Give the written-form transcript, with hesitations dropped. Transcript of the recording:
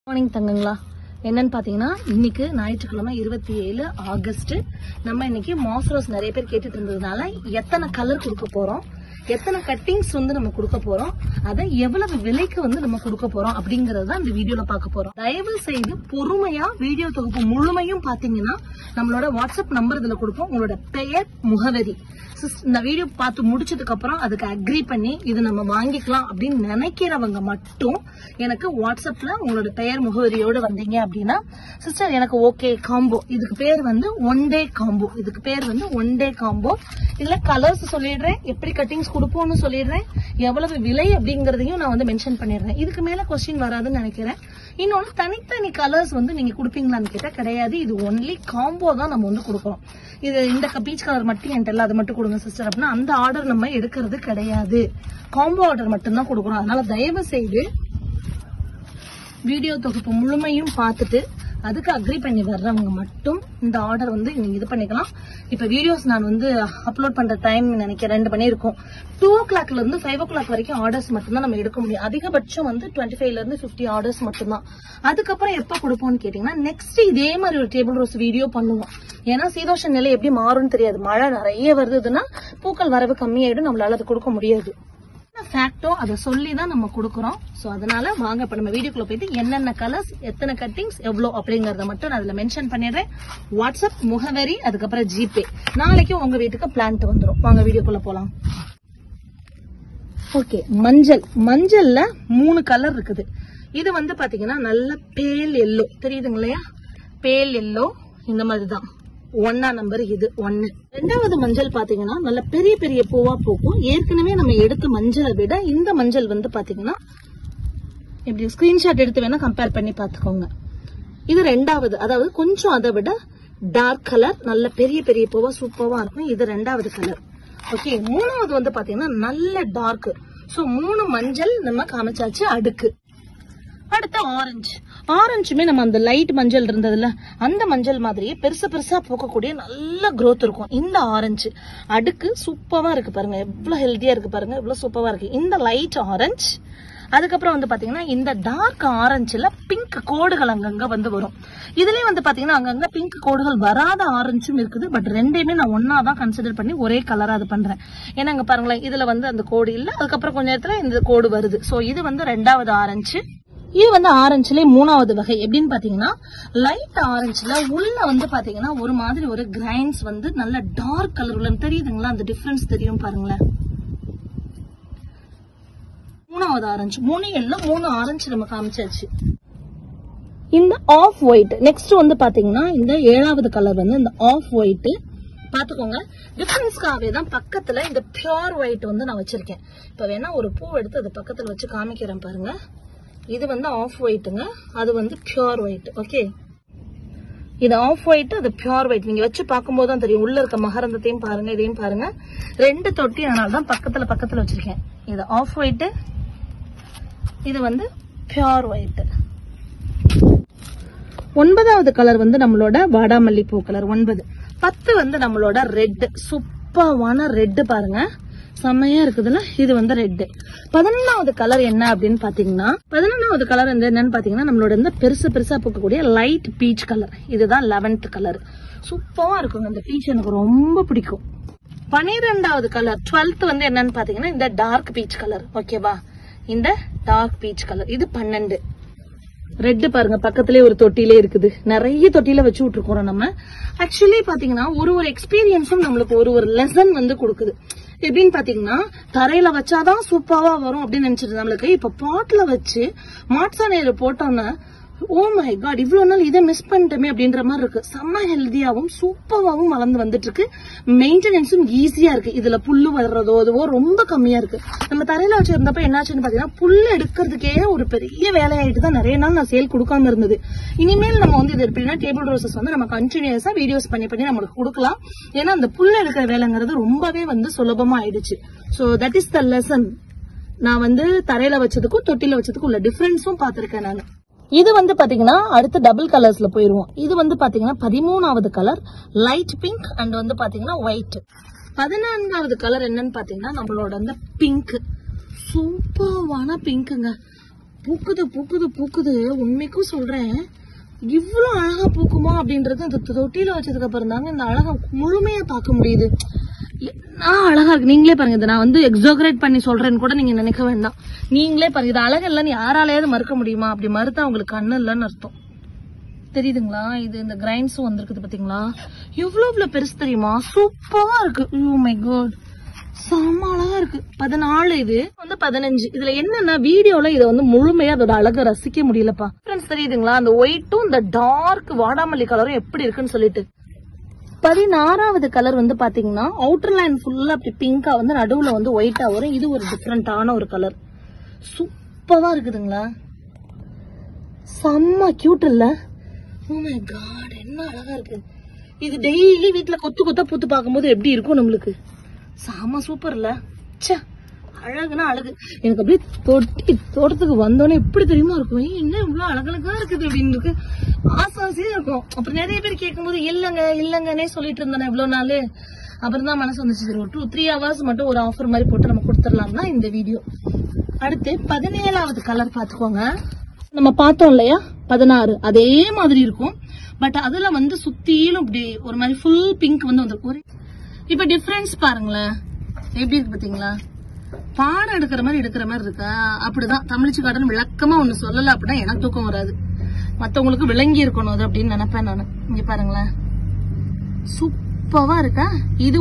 Morning தங்கங்களா என்னன்னு பாத்தீங்கன்னா இன்னைக்கு ஞாயிற்றுக்கிழமை 27 ஆகஸ்ட் நம்ம இன்னைக்கு மாஸ் ரோஸ் நிறைய பேர் கேட்டுட்டு இருந்ததுனால எத்தனை கலர் கொடுக்க போறோம், எத்தனை கட்டிங்ஸ் வந்து நம்ம கொடுக்க போறோம், அதை எவ்வளவு விலைக்கு வந்து நம்ம கொடுக்க போறோம் அப்படிங்கறத இந்த வீடியோல பார்க்க போறோம். தயவு செய்து பொறுமையா வீடியோ தொகுப்பு முழுமையும் பாத்தீங்கன்னா நம்மளோட வாட்ஸ்அப் நம்பர் இதுல கொடுப்போம். உங்களோட பெயர், முகவரி இந்த வீடியோ பார்த்து முடிச்சதுக்கு அப்புறம் அதுக்கு அக்ரி பண்ணி இது நம்ம வாங்கிக்கலாம் அப்படின்னு நினைக்கிறவங்க மட்டும் எனக்கு வாட்ஸ்அப்ல உங்களோட பெயர் முகவரியோடு வந்தீங்க அப்படின்னா, சிஸ்டர் எனக்கு ஓகே காம்போ, இதுக்கு பேர் வந்து ஒன் டே காம்போ, இதுக்கு பேர் வந்து ஒன் டே காம்போ, இதுல கலர்ஸ் சொல்லிடுறேன், எப்படி கட்டிங்ஸ் கொடுப்போம்னு சொல்லிடுறேன், எவ்வளவு விலை அப்படிங்கறதையும் நான் வந்து மென்ஷன் பண்ணிடுறேன். இதுக்கு மேல கொஸ்டின் வராதுன்னு நினைக்கிறேன். இன்னொன்னு தனித்தனி கலர்ஸ் வந்து நீங்க கொடுப்பீங்களான்னு கேட்டா கிடையாது, இது ஒன்லி காம்போ தான் நம்ம வந்து கொடுக்கறோம். இது இந்த பீச் கலர் மட்டும் என்கிட்ட இல்ல, அது மட்டும் கொடுங்க சிஸ்டர் அப்படின்னா அந்த ஆர்டர் நம்ம எடுக்கிறது கிடையாது, காம்போ ஆர்டர் மட்டும் தான் கொடுக்குறோம். அதனால தயவு செய்து வீடியோ தொகுப்பு முழுமையும் பார்த்துட்டு அதுக்கு அக்ரி பண்ணி வர்றவங்க மட்டும் இந்த ஆர்டர் வந்து நீங்க இது பண்ணிக்கலாம். இப்ப வீடியோஸ் நான் வந்து அப்லோட் பண்ற டைம் நினைக்கிறேன் 2 மணி இருக்கும். 2 o'clock இருந்து 5 o'clock வரைக்கும் ஆர்டர்ஸ் மட்டும் தான் நம்ம எடுக்க முடியும். அதிகபட்சம் வந்து 25 இருந்து 50 ஆர்டர்ஸ் மட்டும் தான். அதுக்கப்புறம் எப்ப கொடுப்போம்னு கேட்டீங்கன்னா நெக்ஸ்ட் இதே மாதிரி ஒரு டேபிள் ரோஸ் வீடியோ பண்ணுவோம். ஏன்னா சீதோஷ நிலை எப்படி மாறும்னு தெரியாது, மழை நிறைய வருதுன்னா பூக்கள் வரவு கம்மியாயிடும், நம்மளால அது கொடுக்க முடியாது. ஃபேக்டோ அதை சொல்லி தான் நம்ம கொடுக்குறோம். சோ அதனால வாங்க இப்ப நம்ம வீடியோக்குள்ள போயிட்டு என்னென்ன கலர்ஸ், எத்தனை கட்டிங்ஸ், எவ்வளவு அப்படிங்கறத மட்டும் நான் அதுல மென்ஷன் பண்ணிடுறேன். வாட்ஸ்அப் முகவரி, அதுக்கப்புறம் ஜிபே. நாளைக்கு உங்க வீட்டுக்கு பிளான்ட் வந்துடும். வாங்க வீடியோக்குள்ள போலாம். ஓகே, மஞ்சள்ல 3 கலர் இருக்குது. இது வந்து பாத்தீங்கன்னா நல்ல பேல் எல்லோ தெரியுதுங்க இல்லையா, பேல் எல்லோ இந்த மாதிரிதான் 1 நம்பர், இது 1. ரெண்டாவது மஞ்சள் பாத்தீங்கன்னா நல்ல பெரிய பெரிய பூவா பூக்கும். ஏற்கனவே நம்ம எடுத்த மஞ்சளை விட இந்த மஞ்சள் வந்து பாத்தீங்கன்னா இப்படி ஸ்கிரீன்ஷாட் எடுத்து வேணா கம்பேர் பண்ணி பாத்துக்கோங்க. இது ரெண்டாவது, அதாவது கொஞ்சம் அதை விட டார்க் கலர், நல்ல பெரிய பெரிய பூவா சூப்பரா இருக்கும். இது ரெண்டாவது கலர். ஓகே, மூணாவது வந்து பாத்தீங்கன்னா நல்ல டார்க். சோ 3 மஞ்சள் நம்ம காமிச்சாச்சு அடுக்கு. அடுத்த ஆரஞ்சுமே நம்ம அந்த லைட் மஞ்சள் இருந்ததுல அந்த மஞ்சள் மாதிரியே பெருசா பெருசா பூக்கக்கூடிய நல்ல growth இருக்கும். இந்த ஆரஞ்சு அடுக்கு சூப்பரா இருக்கு பாருங்க, எவ்வளவு ஹெல்தியா இருக்கு பாருங்க, எவ்வளவு சூப்பரா இருக்கு இந்த லைட் ஆரஞ்சு. அதுக்கப்புறம் வந்து பாத்தீங்கன்னா இந்த டார்க் ஆரஞ்சுல பிங்க் கோடுகள் அங்கங்க வந்து வரும். இதுலயே வந்து பாத்தீங்கன்னா அங்கங்க பிங்க் கோடுகள் வராத ஆரஞ்சும் இருக்குது. பட் ரெண்டையுமே நான் ஒன்னாதான் கன்சிடர் பண்ணி ஒரே கலரா அது பண்றேன். ஏன்னா இங்க பாருங்களேன், இதுல வந்து அந்த கோடு இல்ல, அதுக்கப்புறம் கொஞ்ச நேரத்துல இந்த கோடு வருது. சோ இது வந்து ரெண்டாவது ஆரஞ்சு. இது வந்து ஆரஞ்சுல 3வது வகை. எப்படின்னு பாத்தீங்கன்னா லைட் ஆரஞ்சுல உள்ள வந்து பாத்தீங்கன்னா ஒரு மாதிரி ஒரு கிரைன்ஸ் வந்து நல்ல டார்க் கலர் உள்ள தெரியுதுங்களா, அந்த டிஃபரன்ஸ் தெரியும் பாருங்களேன். 3வது ஆரஞ்சு, 3 எல்லோ 3 ஆரஞ்சு நம்ம காமிச்சாச்சு. இந்த ஆஃப் ஒயிட் நெக்ஸ்ட் வந்து பாத்தீங்கன்னா இந்த 7வது கலர் வந்து இந்த ஆஃப் ஒயிட். பாத்துக்கோங்க, டிஃபரன்ஸ்க்காகவே தான் பக்கத்துல இந்த பியூர் ஒயிட் வந்து நான் வச்சிருக்கேன். இப்ப வேணா ஒரு பூ எடுத்து அது பக்கத்துல வச்சு காமிக்கிறேன் பாருங்க. இது வந்து ஆஃப் ஒயிட்டுங்க, அது வந்து பியூர் ஒயிட். ஓகே, இது ஆஃப் ஒயிட், அது பியூர் ஒயிட். நீங்க வச்சு பார்க்கும்போது தான் தெரியும், உள்ள இருக்க மகரந்தத்தையும் பாருங்க, இதையும் பாருங்க. 2 தொட்டி, அதனாலதான் பக்கத்துல வச்சிருக்கேன். இது ஆஃப் ஒயிட், இது வந்து பியூர் ஒயிட். 9வது கலர் வந்து நம்மளோட வாடாமல்லி பூ கலர் 9. 10 வந்து நம்மளோட ரெட், சூப்பரான ரெட் பாருங்க, செம்மையா இருக்குதுல்ல, இது வந்து ரெட். 11வது கலர் என்ன அப்படின்னு பாத்தீங்கன்னா 11வது கலர் வந்து என்னன்னு பாத்தீங்கன்னா நம்மளோட இந்த பெருசா பூக்கக்கூடிய லைட் பீச் கலர். இதுதான் 11th கலர். சூப்பரா இருக்குங்க, இந்த பீச் எனக்கு ரொம்ப பிடிக்கும். 12வது கலர் 12th வந்து என்னன்னு பாத்தீங்கன்னா இந்த டார்க் பீச் கலர். ஓகேவா, இந்த டார்க் பீச் கலர். இது 12. ரெட் பாருங்க, பக்கத்திலே ஒரு தொட்டிலே இருக்குது. நிறைய தொட்டில வச்சு விட்டுருக்கோம் நம்ம. ஆக்சுவலி பாத்தீங்கன்னா ஒரு எக்ஸ்பீரியன்ஸும் நம்மளுக்கு ஒரு லெசன் வந்து கொடுக்குது. எப்படின்னு பாத்தீங்கன்னா தரையில வச்சாதான் சூப்பரா வரும் அப்படின்னு நினைச்சிட்டு நம்மளுக்கு இப்ப பாட்ல வச்சு மாட்சா நேரு போட்டோம்னா ஓ மை காட், இவ்வளவு நாள் இதை மிஸ் பண்ணிட்டோமே அப்படின்ற மாதிரி இருக்கு. செம்ம ஹெல்தியாவும் சூப்பராவும் வளர்ந்து வந்துட்டு இருக்கு. மெயின்டெனன்ஸும் ஈஸியா இருக்கு. இதுல புல்லு வர்றதோ அதுவோ ரொம்ப கம்மியா இருக்கு. நம்ம தரையில வச்சிருந்தப்ப என்னாச்சுன்னு பாத்தீங்கன்னா புல்லு எடுக்கிறதுக்கே ஒரு பெரிய வேலையாயிட்டு தான் நிறைய நாள் நான் சேல் கொடுக்காம இருந்தது. இனிமேல் நம்ம வந்து இது எப்படின்னா டேபிள் ரோசஸ் வந்து நம்ம கண்டினியூஸா வீடியோஸ் பண்ணி நம்மளுக்கு கொடுக்கலாம். ஏன்னா அந்த புல்லு எடுக்கிற வேலைங்கிறது ரொம்பவே வந்து சுலபமா ஆயிடுச்சு. So that is the lesson. நான் வந்து தரையில வச்சதுக்கும் தொட்டில வச்சதுக்கும் உள்ள டிஃபரன்ஸும் பாத்திருக்கேன் நான். இது வந்து பாத்தீங்கன்னா அடுத்து டபுள் கலர்ஸ்ல போயிருவோம். இது வந்து பாத்தீங்கன்னா 13வது கலர் லைட் பிங்க் அண்ட் வந்து பாத்தீங்கன்னா ஒயிட். 14வது கலர் என்னன்னு பாத்தீங்கன்னா நம்மளோட அந்த பிங்க், சூப்பரான பிங்க்குங்க. பூக்குது பூக்குது பூக்குது. உண்மைக்கும் சொல்றேன், இவ்வளவு அழகா பூக்குமா அப்படின்றது அந்த தொட்டியில வச்சதுக்கு அப்புறம் தாங்க இந்த அழகா முழுமையா பார்க்க முடியுது. என்ன அழகா இருக்கு. நீங்களே பாருங்க. இதை நான் வந்து எக்ஸாகரேட் பண்ணி சொல்றேன்னு கூட நீங்க நினைக்க வேண்டாம். நீங்களே பாருங்க. இது அழகு இல்லைன்னு யாராலையாவது மறுக்க முடியுமா? அப்படி மறுத்தா உங்களுக்கு கண்ணு இல்லைன்னு அர்த்தம். தெரியுதுங்களா? இது இந்த கிரைன்ஸும் வந்திருக்குது பாத்தீங்களா? எவ்வளவு பெருசு தெரியுமா? சூப்பரா இருக்கு. ஓ மை காட், செம்ம அழகா இருக்கு. 14 இது வந்து 15. இதுல என்னன்னா வீடியோல இதை வந்து முழுமையா அதோட அழகை ரசிக்க முடியலப்பா. ஃப்ரெண்ட்ஸ் தெரியுதுங்களா? அந்த ஒயிட்டும் இந்த டார்க் வாடாமல்லி கலரும் எப்படி இருக்குன்னு சொல்லிட்டு. 16வது கலர் வந்து பாத்தீங்கன்னா அவுட்டர் லைன் ஃபுல்லா அப்படி பிங்கா வந்து நடுவுல வந்து ஒயிட்டா வரும். இது ஒரு டிஃப்ரெண்டான ஒரு கலர். சூப்பரா இருக்குதுங்களா? செம்ம கியூட் இல்ல? ஓ மை காட், என்ன அழகா இருக்கு. இது டெய்லி வீட்டுல கொத்து கொத்தா பூத்து பார்க்கும்போது எப்படி இருக்கும் நம்மளுக்கு? செம சூப்பர் இல்ல? அழகுனா அழகு. எனக்கு அப்படியே தோட்டத்துக்கு வந்தோடனே எப்படி தெரியுமா இருக்கும், என்ன இவ்வளவு அழகழகா இருக்குது அப்படின்னு இருக்கு. ஆசையா இருக்கும். அப்புறம் நிறைய பேர் கேட்கும் போது இல்லங்கன்னே சொல்லிட்டு இருந்தேன் இவ்வளவு நாள். அப்புறம் தான் மனசு வந்துச்சு, சரி ஒரு 2-3 hours மட்டும் ஒரு ஆஃபர் மாதிரி போட்டு நம்ம கொடுத்துடலாம்னா இந்த வீடியோ. அடுத்து 17வது கலர் பாத்துக்கோங்க. நம்ம பார்த்தோம் இல்லையா 16, அதே மாதிரி இருக்கும். பட் அதுல வந்து சுத்திலும் இப்படி ஒரு மாதிரி ஃபுல் பிங்க் வந்து வந்திருக்கும். இப்ப டிஃபரன்ஸ் பாருங்களேன் எப்படி இருக்கு பாத்தீங்களா? பாடம் எடுக்கிற மாதிரி இருக்கா. அப்படிதான் தமிழ்ச்சி காட்டன் விளக்கமா ஒண்ணு சொல்லல அப்படின்னா எனக்கு தூக்கம் வராது. மத்தவங்களுக்கு விளங்கி இருக்கணும் அது அப்படின்னு நினைப்பேன் நானு. இங்க பாருங்களேன், சூப்பரா இருக்கா. இது